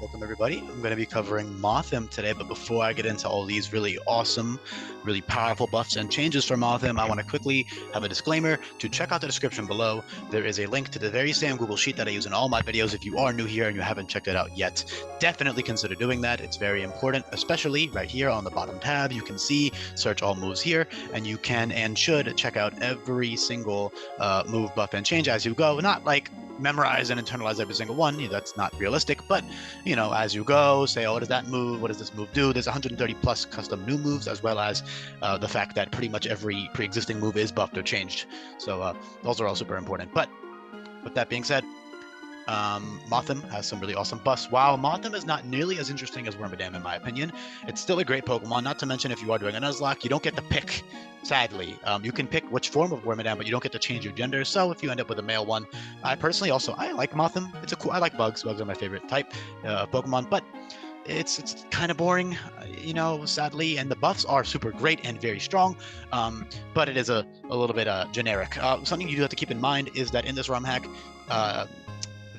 Welcome everybody. I'm going to be covering Mothim today, but before I get into all these really awesome, really powerful buffs and changes for Mothim, I want to quickly have a disclaimer to check out the description below. There is a link to the very same Google Sheet that I use in all my videos. If you are new here and you haven't checked it out yet, definitely consider doing that. It's very important, especially right here on the bottom tab. You can see search all moves here, and you can and should check out every single move, buff, and change as you go. Not like memorize and internalize every single one. That's not realistic, but as you go, say, oh, what does that move? What does this move do? There's 130 plus custom new moves, as well as the fact that pretty much every pre-existing move is buffed or changed. So those are all super important. But with that being said, Mothim has some really awesome buffs. While Mothim is not nearly as interesting as Wormadam, in my opinion, it's still a great Pokemon. Not to mention, if you are doing a Nuzlocke, you don't get to pick, sadly. You can pick which form of Wormadam, but you don't get to change your gender. So if you end up with a male one, I personally I like Mothim. I like bugs. Bugs are my favorite type of Pokemon, but it's kind of boring, sadly, and the buffs are super great and very strong, but it is a little bit generic. Something you do have to keep in mind is that in this ROM hack,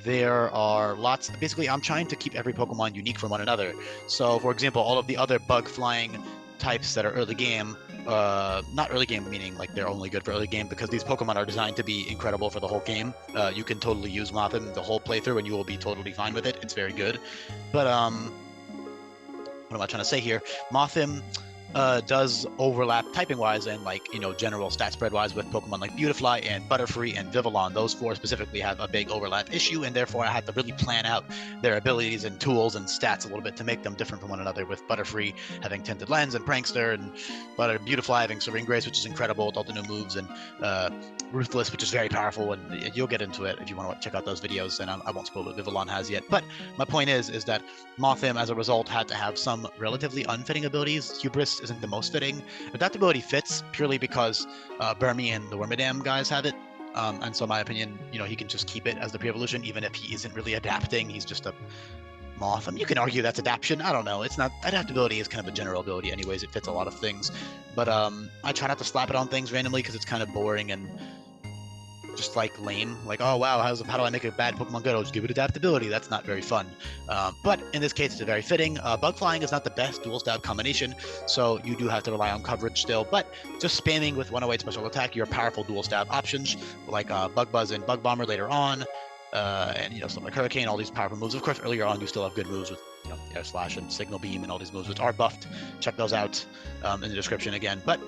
there are lots. Basically, I'm trying to keep every Pokemon unique from one another. So, for example, all of the other bug flying types that are early game, not early game meaning like they're only good for early game, because these Pokemon are designed to be incredible for the whole game. You can totally use Mothim the whole playthrough and you will be totally fine with it. It's very good. But what am I trying to say here? Mothim does overlap typing-wise and general stat spread-wise with Pokemon like Beautifly and Butterfree and Vivillon. Those four specifically have a big overlap issue, and therefore I had to really plan out their abilities and tools and stats a little bit to make them different from one another, with Butterfree having Tinted Lens and Prankster, and Beautifly having Serene Grace, which is incredible with all the new moves, and Ruthless, which is very powerful, and you'll get into it if you want to check out those videos, and I won't spoil what Vivillon has yet. But my point is that Mothim, as a result, had to have some relatively unfitting abilities. Hubris isn't the most fitting. Adaptability fits purely because Burmy and the Wormadam guys have it, and so in my opinion, he can just keep it as the pre-evolution, even if he isn't really adapting. He's just a moth. I mean, you can argue that's adaptation. I don't know. It's not. Adaptability is kind of a general ability anyways. It fits a lot of things, but I try not to slap it on things randomly because it's kind of boring and just lame. Oh wow, how do I make a bad Pokemon good? I'll just give it adaptability. That's not very fun. But in this case, it's very fitting. Bug flying is not the best dual stab combination, so you do have to rely on coverage still. But just spamming with 108 special attack your powerful dual stab options like Bug Buzz and Bug Bomber later on, and stuff like Hurricane, all these powerful moves. Of course, earlier on you still have good moves with Air Slash and Signal Beam and all these moves which are buffed. Check those out in the description again. But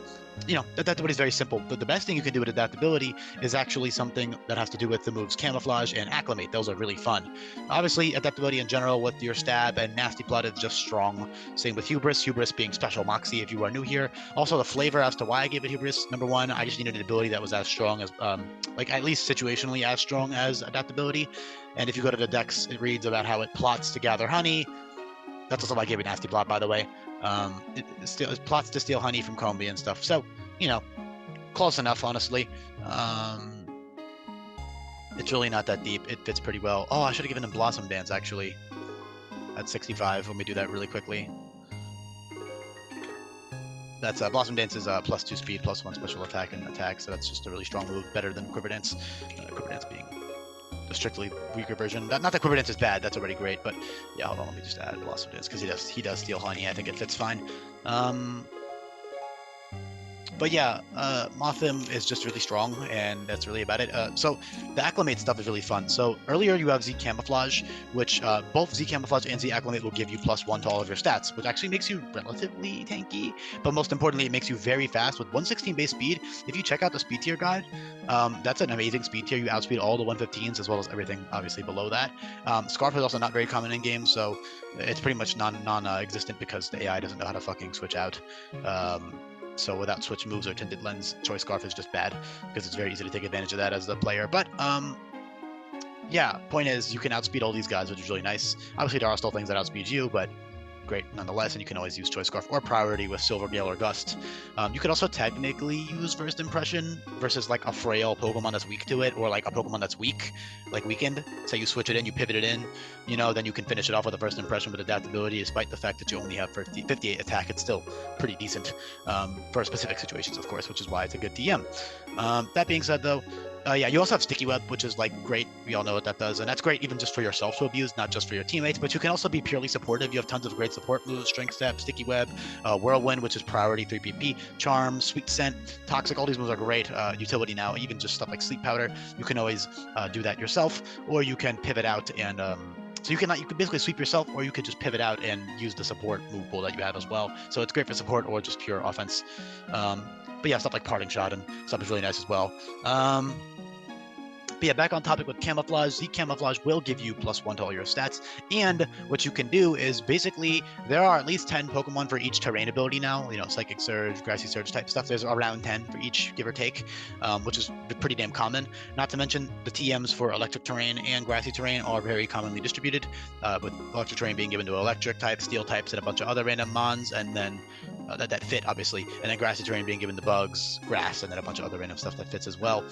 adaptability is very simple. But the best thing you can do with adaptability is actually something that has to do with the moves Camouflage and Acclimate. Those are really fun. Obviously, adaptability in general with your Stab and Nasty Plot is just strong. Same with Hubris. Hubris being Special Moxie if you are new here. Also, the flavor as to why I gave it Hubris. Number one, I just needed an ability that was as strong as, at least situationally as strong as adaptability. And if you go to the Dex, it reads about how it plots to gather honey. That's also why I gave it Nasty Plot, by the way. It plots to steal honey from Combi and stuff. So, close enough, honestly. It's really not that deep. It fits pretty well. Oh, I should have given him Blossom Dance, actually. At 65. Let me do that really quickly. That's Blossom Dance is +2 speed, +1 special attack and attack, so that's just a really strong move, better than Quiver Dance. Quiver Dance being the strictly weaker version. Not that Quiver Dance is bad, that's already great, but yeah, hold on, let me just add Blossom Dance, because he does steal honey. I think it fits fine. But yeah, Mothim is just really strong, and that's really about it. So the Acclimate stuff is really fun. So earlier you have Z Camouflage, which both Z Camouflage and Z Acclimate will give you +1 to all of your stats, which actually makes you relatively tanky. But most importantly, it makes you very fast with 116 base speed. If you check out the speed tier guide, that's an amazing speed tier. You outspeed all the 115s as well as everything obviously below that. Scarf is also not very common in game, so it's pretty much non-existent because the AI doesn't know how to fucking switch out. So without switch moves or Tinted Lens, Choice Scarf is just bad because it's very easy to take advantage of that as the player. But yeah, point is you can outspeed all these guys, which is really nice. Obviously there are still things that outspeed you, but great nonetheless, and you can always use Choice Scarf or Priority with Silver Gale or Gust. You could also technically use First Impression versus a frail Pokemon that's weak to it, or a Pokemon that's weak, weakened. Say you switch it in, you pivot it in. you know, then you can finish it off with a first impression with adaptability. Despite the fact that you only have 58 attack, it's still pretty decent for specific situations, of course, which is why it's a good DM. That being said, though, yeah, you also have Sticky Web, which is like great. We all know what that does, and that's great even just for yourself to abuse, not just for your teammates. But you can also be purely supportive. You have tons of great support moves: Strength Step, Sticky Web, Whirlwind, which is priority 3 PP, Charm, Sweet Scent, Toxic. All these moves are great. Utility now, even just stuff like Sleep Powder. You can always do that yourself, or you can pivot out and. So you can basically sweep yourself, or you could just pivot out and use the support move pool that you have as well. So it's great for support or just pure offense. But yeah, stuff like Parting Shot and stuff is really nice as well. But yeah, back on topic with Camouflage. Z Camouflage will give you +1 to all your stats. And what you can do is basically, there are at least 10 Pokemon for each terrain ability now. You know, Psychic Surge, Grassy Surge type stuff. There's around 10 for each, give or take, which is pretty damn common. Not to mention the TMs for Electric Terrain and Grassy Terrain are very commonly distributed, with Electric Terrain being given to Electric types, Steel types, and a bunch of other random Mons, and then that fit, obviously, and then Grassy Terrain being given to Bugs, Grass, and then a bunch of other random stuff that fits as well.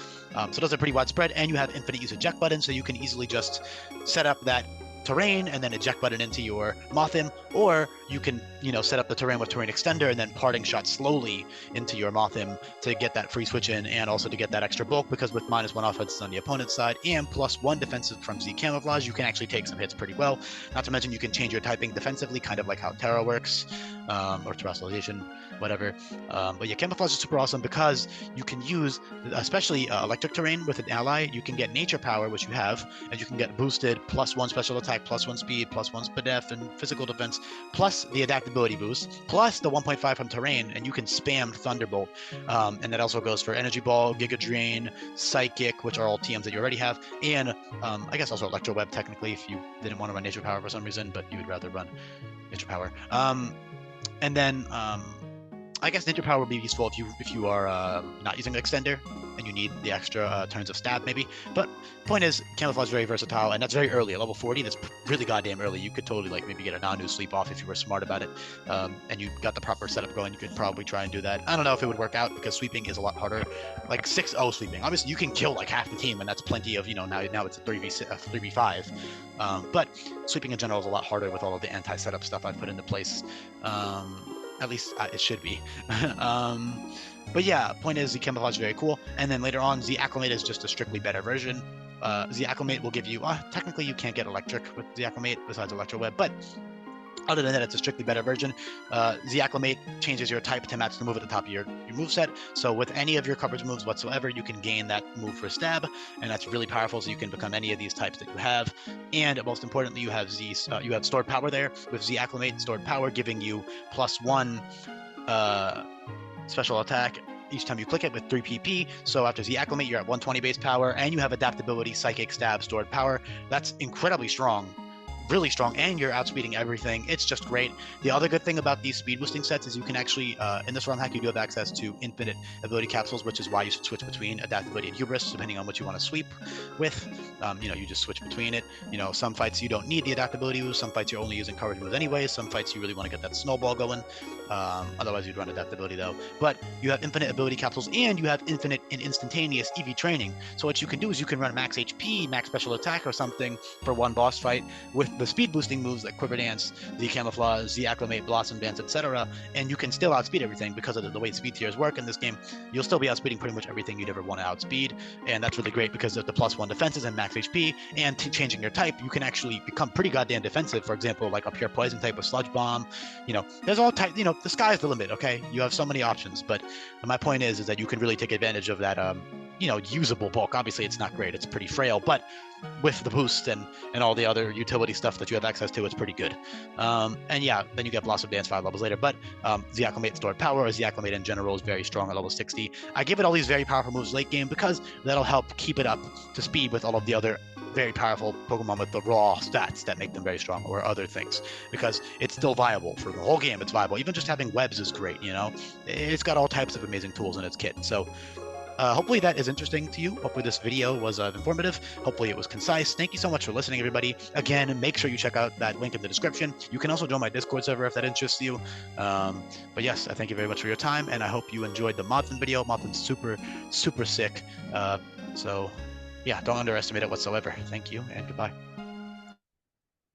So those are pretty widespread, and you have infinite use eject button, so you can easily just set up that terrain and then eject button into your Mothim, or you can, you know, set up the terrain with Terrain Extender and then Parting Shot slowly into your Mothim to get that free switch in, and also to get that extra bulk, because with -1 offense on the opponent's side and +1 defensive from Z Camouflage, you can actually take some hits pretty well. Not to mention you can change your typing defensively, kind of like how Terra works, or Terrestrialization, whatever. But yeah, Camouflage is super awesome because you can use, especially Electric Terrain with an ally, you can get Nature Power, which you have, and you can get boosted +1 special attack, +1 speed, +1 SPDF and physical defense, plus the adaptability boost, plus the 1.5 from terrain, and you can spam Thunderbolt. And that also goes for Energy Ball, Giga Drain, Psychic, which are all TMs that you already have, and I guess also Electro Web technically if you didn't want to run Nature Power for some reason, but you would rather run Nature Power. And then I guess Nature Power would be useful if you are not using an extender and you need the extra turns of stab maybe. But point is, Camouflage is very versatile, and that's very early. At level 40, that's really goddamn early. You could totally like maybe get a Nanu sleep off if you were smart about it, and you got the proper setup going. You could probably try and do that. I don't know if it would work out because sweeping is a lot harder. Like 6-0 sweeping, obviously you can kill like half the team, and that's plenty of, you know, now it's a 3v5. But sweeping in general is a lot harder with all of the anti-setup stuff I've put into place. At least it should be. But yeah, point is, the Camouflage is very cool. And then later on, Z Acclimate is just a strictly better version. Z Acclimate will give you, technically you can't get Electric with Z Acclimate besides Electro Web, but other than that, it's a strictly better version. Z Acclimate changes your type to match the move at the top of your moveset. So with any of your coverage moves whatsoever, you can gain that move for stab, and that's really powerful. So you can become any of these types that you have. And most importantly, you have stored power there with Z Acclimate, stored power giving you +1 special attack each time you click it with 3 PP. So after Z Acclimate, you're at 120 base power, and you have adaptability, Psychic, Stab, stored power. That's incredibly strong. Really strong, and you're outspeeding everything. It's just great. The other good thing about these speed boosting sets is you can actually, in this ROM hack, you do have access to infinite ability capsules, which is why you should switch between adaptability and hubris, depending on what you want to sweep with. You know, you just switch between it. You know, some fights you don't need the adaptability moves, some fights you're only using coverage moves anyway, some fights you really want to get that snowball going. Otherwise you'd run adaptability though. But you have infinite ability capsules, and you have infinite and instantaneous EV training. So what you can do is you can run max HP, max special attack or something for one boss fight with the speed boosting moves like Quiver Dance, Z Camouflage, Z Acclimate, Blossom Dance, etc. And you can still outspeed everything because of the way speed tiers work in this game. You'll still be outspeeding pretty much everything you'd ever want to outspeed, and that's really great because of the +1 defenses and max HP. And changing your type, you can actually become pretty goddamn defensive. For example, like a pure poison type with Sludge Bomb. You know, there's all types. You know, the sky's the limit. Okay, you have so many options. But my point is that you can really take advantage of that. You know, usable bulk. Obviously, it's not great. It's pretty frail, but with the boost and all the other utility stuff that you have access to, it's pretty good. And yeah, then you get Blossom Dance 5 levels later. But Z Acclimate stored power, or Z Acclimate in general, is very strong at level 60. I give it all these very powerful moves late game because that'll help keep it up to speed with all of the other very powerful Pokemon with the raw stats that make them very strong, or other things, because it's still viable for the whole game. It's viable. Even just having webs is great. You know, it's got all types of amazing tools in its kit. So hopefully that is interesting to you. Hopefully this video was informative. Hopefully it was concise. Thank you so much for listening, everybody. Again, make sure you check out that link in the description. You can also join my Discord server if that interests you. But yes, I thank you very much for your time, and I hope you enjoyed the Mothim video. Mothim's super, super sick. So yeah, don't underestimate it whatsoever. Thank you, and goodbye.